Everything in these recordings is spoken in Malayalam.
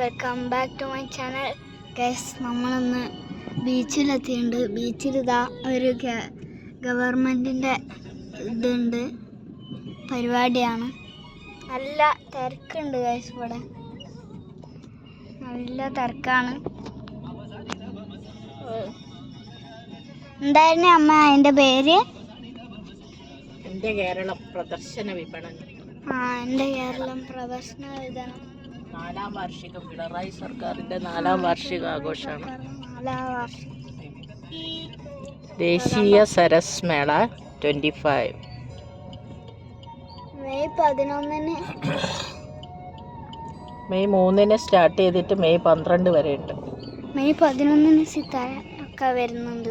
Welcome back to my channel guys. നമ്മളിന്ന് ബീച്ചിലെത്തിയിട്ടുണ്ട്. ബീച്ചിൽ ഇതാ ഒരു ഗവൺമെൻറ്റിൻ്റെ ഇതുണ്ട്, പരിപാടിയാണ്. നല്ല തിരക്കുണ്ട് ഗൈസ്, ഇവിടെ നല്ല തിരക്കാണ്. എന്തായിരുന്നു അമ്മ അതിൻ്റെ പേര്? എൻ്റെ കേരളം പ്രദർശന വിപണനം. എൻ്റെ കേരളം പ്രദർശന വിപണനം. 4ാം വാർഷികം, പിണറായി സർക്കാരിൻ്റെ 4ാം വാർഷിക ആഘോഷമാണ്. ദേശീയ സരസ് മേള 25 മെയ് 11-ന് മെയ് 3-ന് സ്റ്റാർട്ട് ചെയ്തിട്ട് മെയ് 12 വരെ ഉണ്ട്. മെയ് 11-ന് സിത്താര ഒക്കെ വരുന്നുണ്ട്.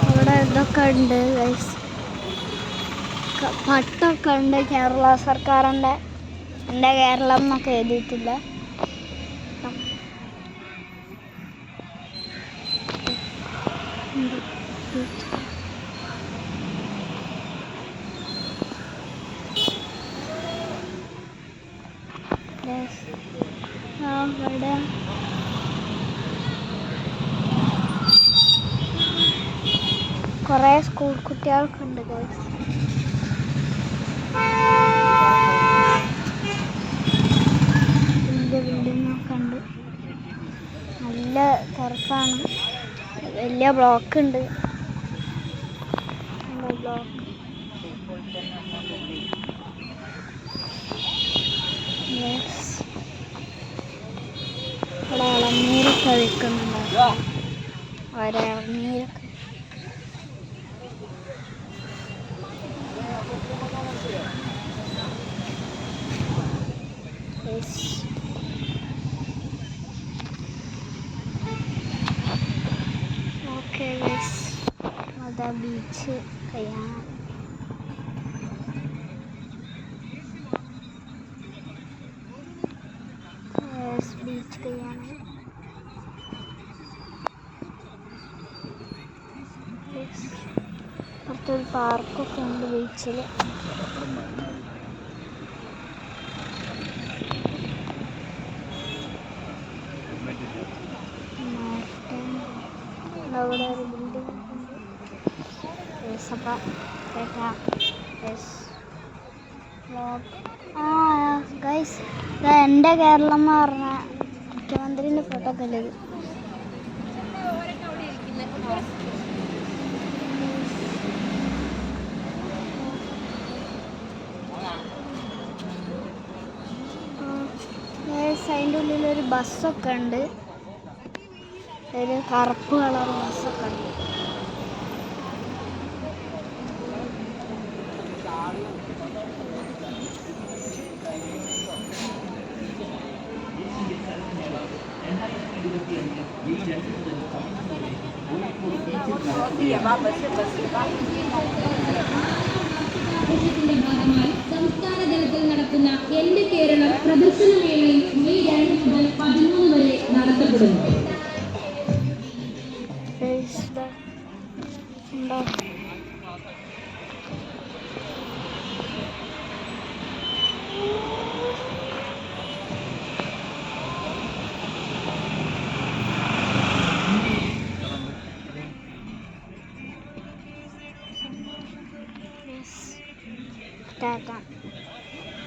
ഇവിടെ ഇതൊക്കെ ഉണ്ട് ഗൈസ്, പട്ടൊക്കെ ഉണ്ട്. കേരള സർക്കാരിൻ്റെ എൻ്റെ കേരളം എന്നൊക്കെ എഴുതിയിട്ടില്ല. ഇവിടെ കുറേ സ്കൂൾ കുട്ടികൾക്ക് ഉണ്ട് ഗൈസ്. വലിയ ബിൽഡിങ്ങൊക്കെ ഉണ്ട്. നല്ല തിരക്കാണ്. വലിയ ബ്ലോക്ക് ഉണ്ട്. ബ്ലോക്ക് ഇവിടെ ഇളനീരൊക്കെ വിൽക്കുന്നുണ്ട്. ഇളനീരൊക്കെ ഓക്കെ ഗൈസ്, അതാ ബീച്ച് കഴിയാൻ. ബീച്ച് കഴിയാണ്. അടുത്തൊരു പാർക്കൊക്കെ ഉണ്ട് ബീച്ചിൽ. അവിടെ ഒരു ബിൽഡിംഗ് ഉണ്ട്. ഗൈസ്, എൻ്റെ കേരളം എന്ന് പറഞ്ഞ മുഖ്യമന്ത്രിൻ്റെ ഫോട്ടോ ഒക്കെ ഉള്ളത്. അതിൻ്റെ ഉള്ളിലൊരു ബസ്സൊക്കെ ഉണ്ട്, ഒരു കറുപ്പ് കളർ ബസ്സൊക്കെ ഉണ്ട്. സംസ്ഥാന തലത്തിൽ നടക്കുന്ന എൻ്റെ കേരളം പ്രദർശനമേളയിൽ മെയ് 2 മുതൽ 13 വരെ നടത്തപ്പെടുന്നു. ടാറ്റ.